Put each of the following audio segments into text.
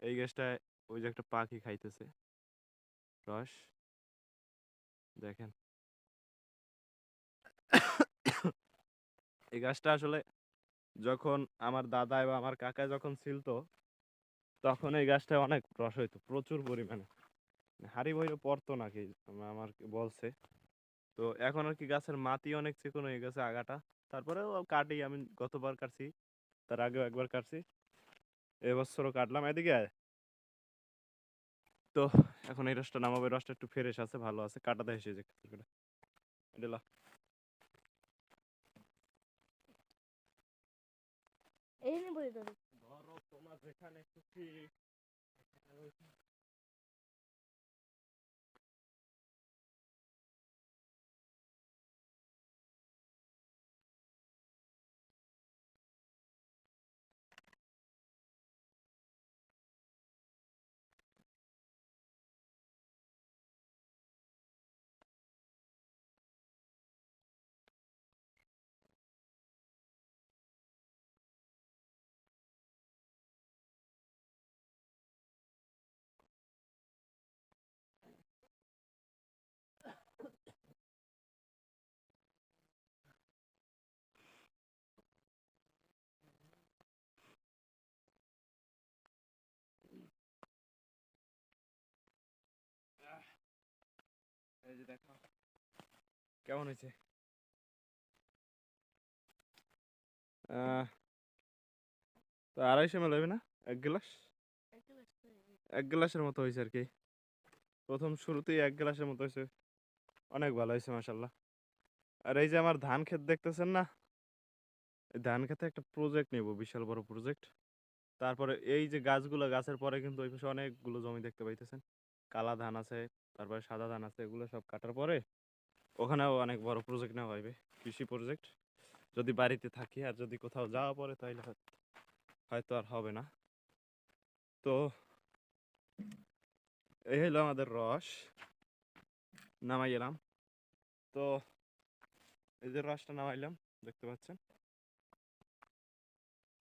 এই গাছটায় ওই যে একটা পাখি খাইতেছে রস, দেখেন। এই গাছটা আসলে যখন আমার দাদা এবং আমার কাকা যখন ছিলতো তখন এই গাছটায় অনেক রস হইতো প্রচুর পরিমাণে, হাড়ি বইরে পড়তো নাকি আমার বলছে। তো এখন আর কি গাছের মাটি অনেক চিকন হয়ে গেছে আগাটা, তারপরেও কাটি, আমি গতবার কাটছি, তার আগেও একবার কাটছি, এবছরও কাটলাম। এদিকে আয়। তো এখন এই রসটা নামাবে, রসটা একটু ফ্রেশ আছে, ভালো আছে, কাটাতে এসে যে এটা লা। এই নিয়ে বলি ধরো। ধরো তোমার যেখানে খুশি। এই যে দেখো কেমন হয়েছে। আহ তো 250 ml হবে না, 1 গ্লাস, 1 গ্লাসের মতো হয়েছে আর কি। প্রথম শুরুতেই 1 গ্লাসের মতো হয়েছে, অনেক ভালো হয়েছে মাশাল্লাহ। আর এই যে আমার ধান ক্ষেত দেখতেছেন না, এই ধান খেতে একটা প্রজেক্ট নেব, বিশাল বড় প্রজেক্ট। তারপরে এই যে গাছগুলো, গাছের পরে কিন্তু ওই পাশে অনেকগুলো জমি দেখতে পাইতেছেন, কালা ধান আছে, তারপরে সাদা ধান আছে, এগুলো সব কাটার পরে ওখানেও অনেক বড় প্রজেক্ট নেওয়া হইবে, কৃষি প্রজেক্ট। যদি বাড়িতে থাকি আর যদি কোথাও যাওয়া পড়ে তাহলে হয়তো আর হবে না। তো এই হলো আমাদের রস, নামাই এলাম। তো এই যে রসটা নামাইলাম, দেখতে পাচ্ছেন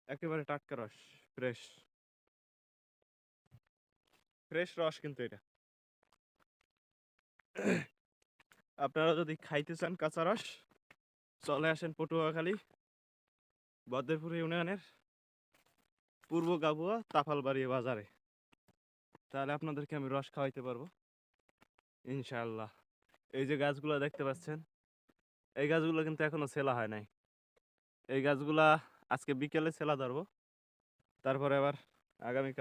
একেবারে টাটকা রস, ফ্রেশ ফ্রেশ রস কিন্তু এটা। আপনারা যদি খাইতে চান কাঁচা রস, চলে আসেন পটুয়াখালী বদ্দেরপুর ইউনিয়নের পূর্ব গাবুয়া তাফালবাড়ি বাজারে, তাহলে আপনাদেরকে আমি রস খাওয়াইতে পারবো ইনশাআল্লাহ। এই যে গাছগুলো দেখতে পাচ্ছেন, এই গাছগুলো কিন্তু এখনো ছেলা হয় নাই। এই গাছগুলা আজকে বিকেলে ছেলা ধরবো, তারপরে আবার আগামী